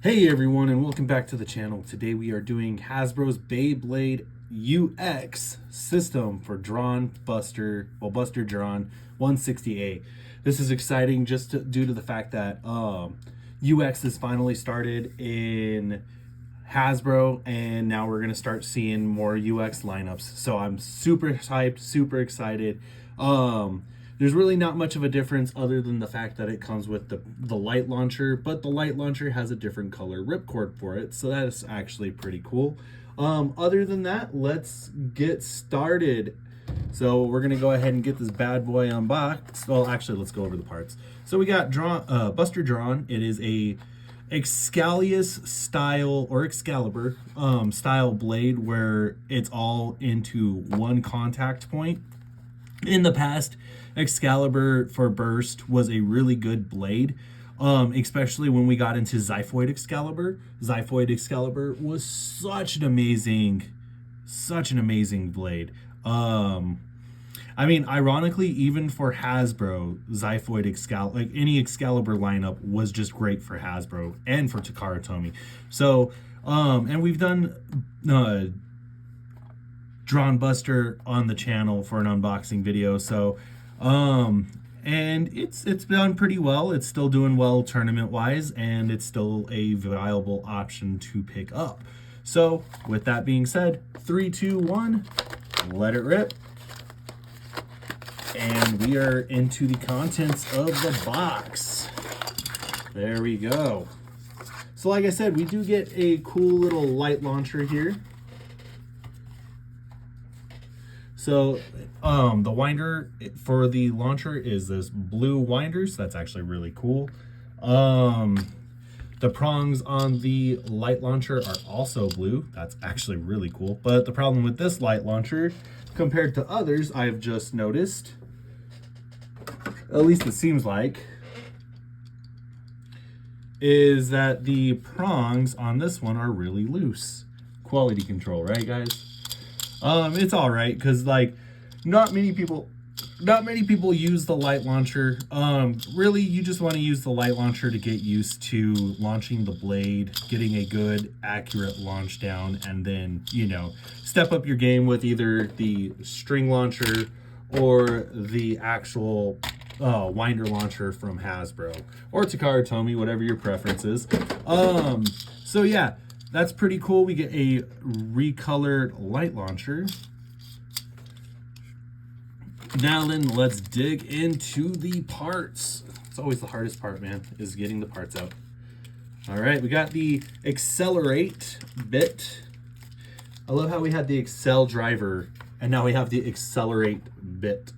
Hey everyone, and welcome back to the channel. Today we are doing Hasbro's Beyblade UX system for Buster Dran 160A. This is exciting due to the fact that UX is finally started in Hasbro, and now we're gonna start seeing more UX lineups. So I'm super hyped, super excited. There's really not much of a difference other than the fact that it comes with the light launcher, but the light launcher has a different color ripcord for it, so that is actually pretty cool. Other than that, let's get started. So we're gonna go ahead and get this bad boy unboxed. Well, actually, let's go over the parts. So we got Buster Dran. It is a Excalius style or Excalibur style blade where it's all into one contact point. In the past, Excalibur for Burst was a really good blade, especially when we got into Xiphoid Excalibur. Xiphoid Excalibur was such an amazing blade. I mean, ironically, even for Hasbro, Xiphoid Excalibur, like any Excalibur lineup, was just great for Hasbro and for Takara Tomy. So, and we've done Dran Buster on the channel for an unboxing video. So, and it's done pretty well. It's still doing well tournament wise, and it's still a viable option to pick up. So, with that being said, 3, 2, 1, let it rip. And we are into the contents of the box. There we go. So like I said, we do get a cool little light launcher here. So the winder for the launcher is this blue winder, so that's actually really cool. The prongs on the light launcher are also blue. That's actually really cool. But the problem with this light launcher, compared to others I've just noticed, at least it seems like, is that the prongs on this one are really loose. Quality control, right guys? It's all right, because like not many people use the light launcher. Really, you just want to use the light launcher to get used to launching the blade, getting a good accurate launch down, and then, you know, step up your game with either the string launcher or the actual winder launcher from Hasbro or Takara Tomy, whatever your preference is. So yeah, that's pretty cool. We get a recolored light launcher. Now then, let's dig into the parts. It's always the hardest part, man, is getting the parts out. All right, we got the accelerate bit. I love how we had the Excel driver and now we have the accelerate bit.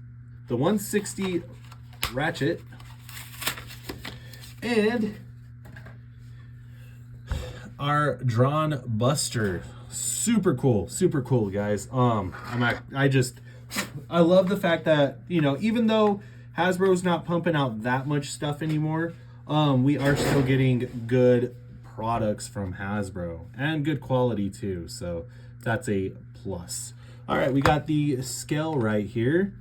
The 160 ratchet and our Dran Buster. Super cool guys. I love the fact that, you know, even though Hasbro's not pumping out that much stuff anymore, we are still getting good products from Hasbro and good quality too, so that's a plus. All right, we got the scale right here,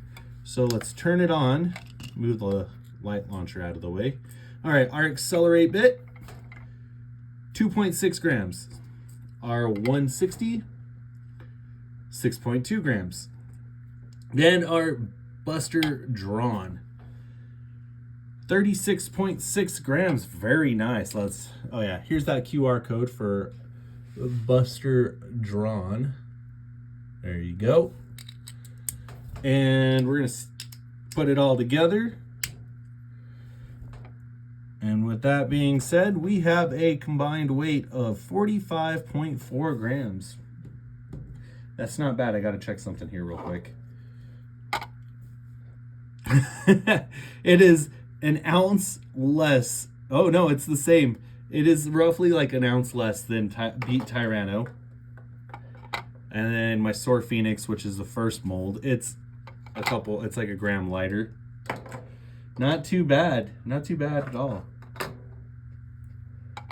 so let's turn it on, move the light launcher out of the way. All right, our accelerate bit, 2.6 grams. Our 160, 6.2 grams. Then our Buster Dran, 36.6 grams. Very nice. Oh yeah, here's that QR code for Buster Dran. There you go. And we're gonna put it all together. And with that being said, we have a combined weight of 45.4 grams. That's not bad. I gotta check something here real quick. It is an ounce less. Oh no, it's the same. It is roughly like an ounce less than Beat Tyranno. And then my Soar Phoenix, which is the first mold, it's like a gram lighter. Not too bad. Not too bad at all.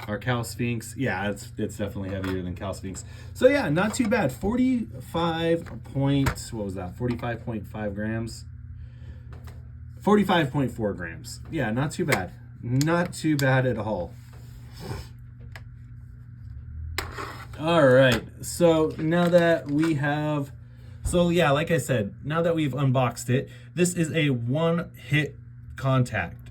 Our Cal Sphinx, yeah, it's definitely heavier than Cal Sphinx. So yeah, not too bad. 45.5 grams. 45.4 grams. Yeah, not too bad. Not too bad at all. All right, so now that we have, so yeah, like I said, now that we've unboxed it, this is a one-hit contact.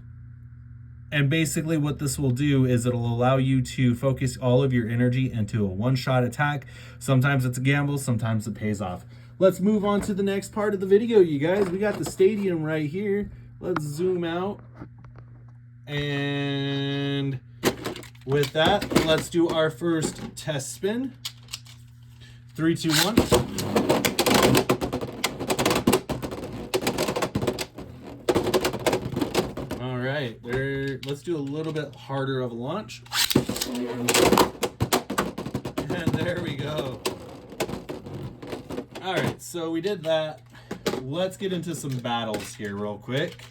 And basically what this will do is it'll allow you to focus all of your energy into a one-shot attack. Sometimes it's a gamble, sometimes it pays off. Let's move on to the next part of the video, you guys. We got the stadium right here. Let's zoom out. And with that, let's do our first test spin. 3, 2, 1. All right, let's do a little bit harder of a launch. And there we go. All right, so we did that. Let's get into some battles here real quick.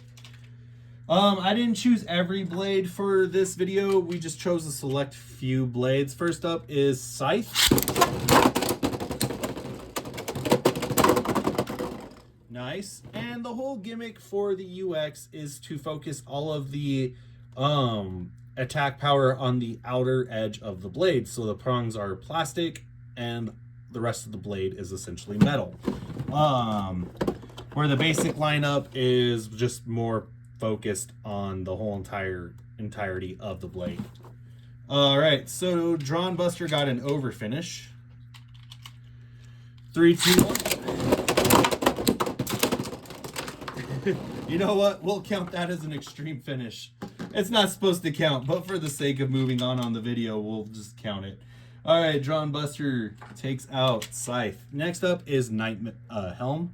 I didn't choose every blade for this video. We just chose a select few blades. First up is Scythe. Nice. And the whole gimmick for the UX is to focus all of the attack power on the outer edge of the blade. So the prongs are plastic and the rest of the blade is essentially metal. Where the basic lineup is just more focused on the whole entirety of the blade. All right, so Dran Buster got an over finish. 3, 2, 1. You know what? We'll count that as an extreme finish. It's not supposed to count, but for the sake of moving on the video, we'll just count it. All right, Dran Buster takes out Scythe. Next up is Helm.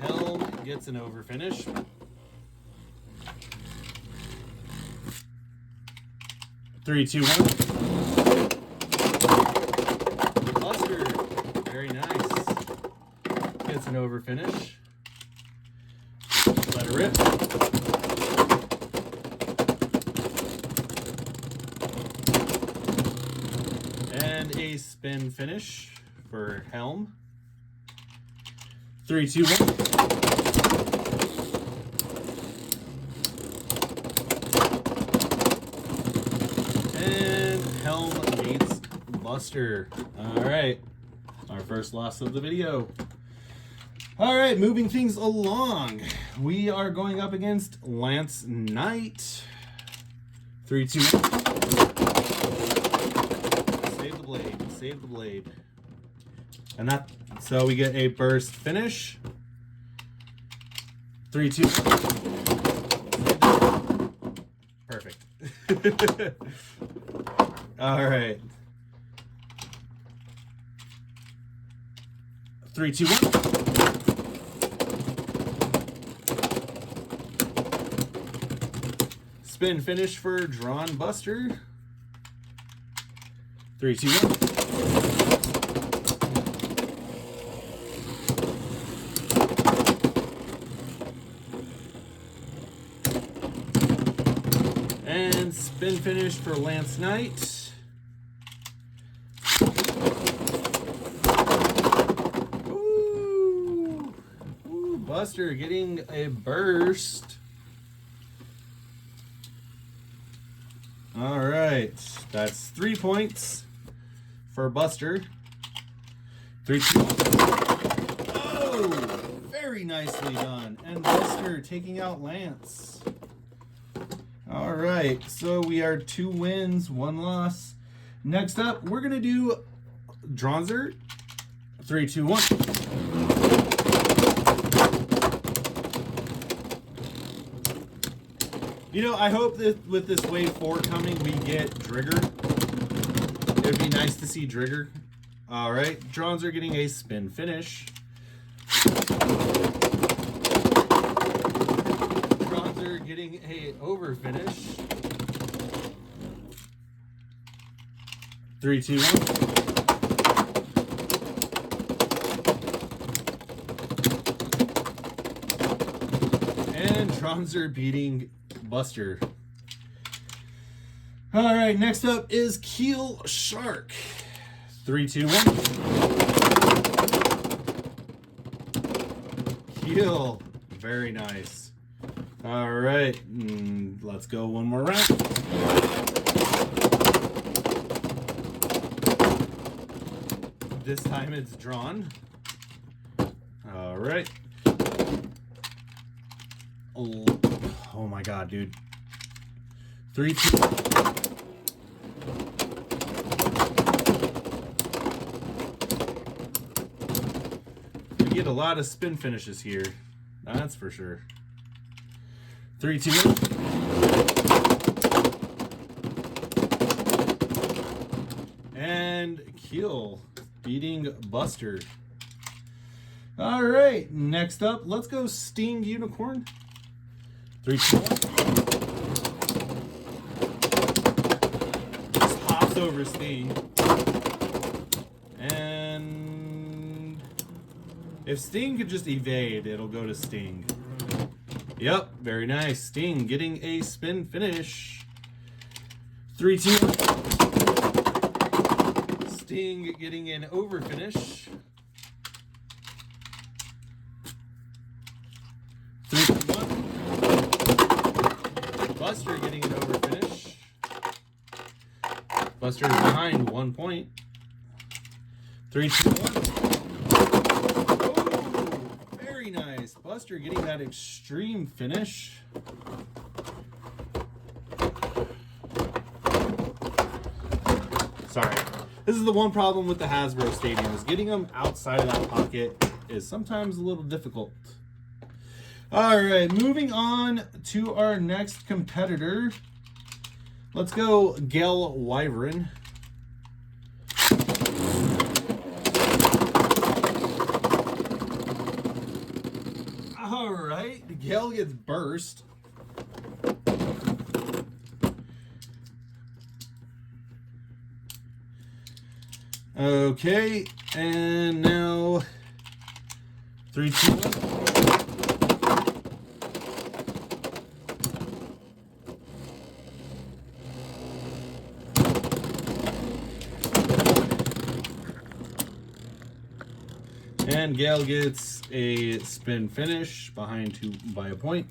Helm gets an over finish. 3, 2, 1. Buster, very nice. Gets an over finish. Let it rip. And a spin finish for Helm. 3, 2, 1. And Helm meets Buster. All right, our first loss of the video. All right, moving things along. We are going up against Lance Knight. 3, 2, 1. Save the blade, save the blade. And that, so we get a burst finish. 3, 2, 1. Perfect. All right. 3, 2, 1. Spin finish for Dran Buster. 3, 2, 1. And spin finish for Lance Knight. Ooh. Ooh, Buster getting a burst. All right, that's 3 points for Buster. 3, 2, 1. Oh, very nicely done. And Buster taking out Lance. All right, so we are 2 wins, 1 loss. Next up, we're gonna do Dranzer. 3, 2, 1. You know, I hope that with this wave 4 coming, we get Drigger. It would be nice to see Drigger. All right, Dranzer getting a spin finish. Dranzer getting a over finish. 3, 2, 1. And Dranzer beating Buster. All right, next up is Keel Shark. 3, 2, 1. Keel, very nice. All right, let's go one more round. This time it's drawn. All right. Oh my God, dude. 3, 2. We get a lot of spin finishes here. That's for sure. 3, 2. And kill, beating Buster. All right, next up, let's go Sting Unicorn. 3, 2, 1. Just hops over Sting. And if Sting could just evade, it'll go to Sting. Yep, very nice. Sting getting a spin finish. 3, 2, 1. Sting getting an over finish. 3, 2, 1. Buster getting an over finish. Buster is behind 1 point. 3, 2, 1. Oh, very nice. Buster getting that extreme finish. Sorry. This is the one problem with the Hasbro Stadium, is getting them outside of that pocket is sometimes a little difficult. All right, moving on to our next competitor. Let's go Gale Wyvern. All right, Gale gets burst. Okay, and now 3, 2, 1. And Gale gets a spin finish behind by a point.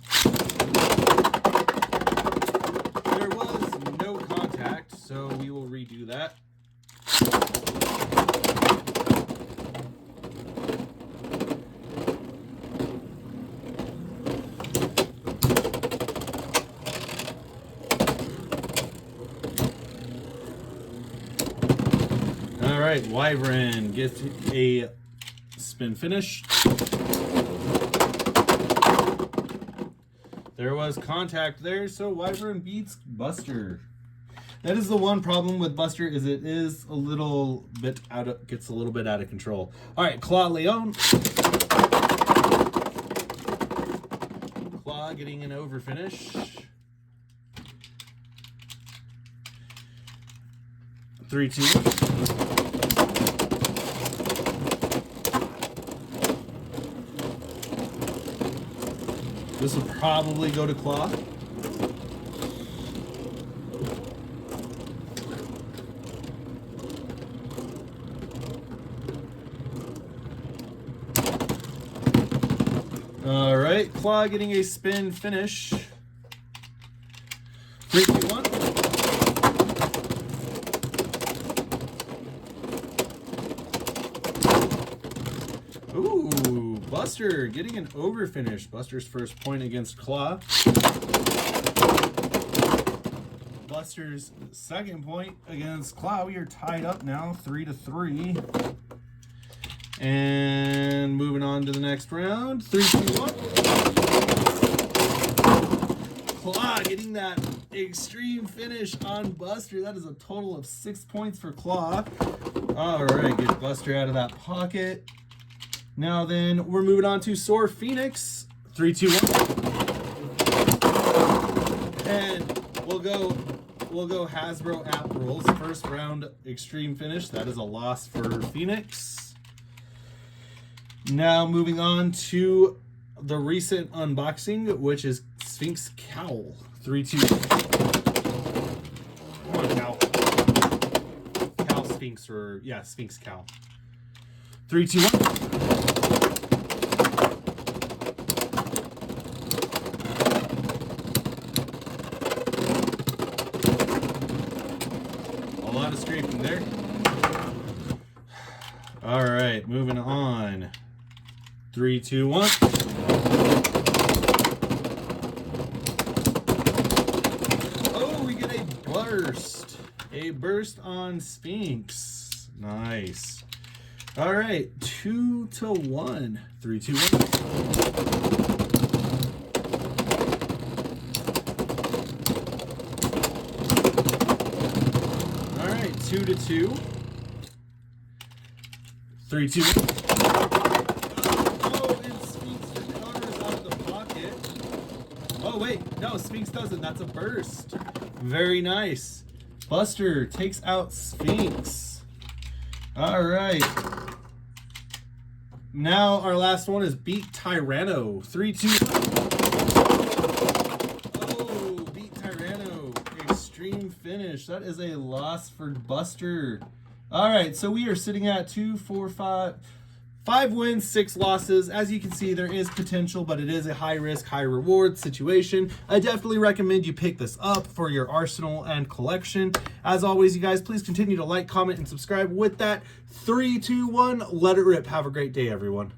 There was no contact, so we will redo that. All right, Wyvern gets a spin finish. There was contact there, so Wyvern beats Buster. That is the one problem with Buster, is it is a little bit gets a little bit out of control. All right, Claw Leon. Claw getting an over finish. 3, 2, 1. This will probably go to Claw. All right, Claw getting a spin finish. 3, 2, 1. Ooh, Buster getting an over finish. Buster's first point against Claw. Buster's second point against Claw. We are tied up now, 3-3. And moving on to the next round. 3, 2, 1. Claw getting that extreme finish on Buster. That is a total of 6 points for Claw. All right, get Buster out of that pocket. Now then, we're moving on to Soar Phoenix. 3, 2, 1. And we'll go Hasbro app rules. First round extreme finish. That is a loss for Phoenix. Now moving on to the recent unboxing, which is Sphinx Cowl. 3, 2, 1. Come on, Cowl. Cowl Sphinx, or yeah, Sphinx Cowl. 3, 2, 1. A lot of scraping there. All right, moving on. 3, 2, 1. Oh, we get a burst. A burst on Sphinx. Nice. All right, 2 to 1. 3, 2, 1. All right, 2 to 2. 3, 2, 1. Oh, and Sphinx recovers out of the pocket. Oh, wait. No, Sphinx doesn't. That's a burst. Very nice. Buster takes out Sphinx. All right. Now our last one is beat Tyranno. 3, 2, 1. Oh, beat Tyranno. Extreme finish. That is a loss for Buster. All right, so we are sitting at 2, 4, 5 wins, 6 losses. As you can see, there is potential, but it is a high risk, high reward situation. I definitely recommend you pick this up for your arsenal and collection. As always, you guys, please continue to like, comment, and subscribe. With that, 3, 2, 1, let it rip. Have a great day, everyone.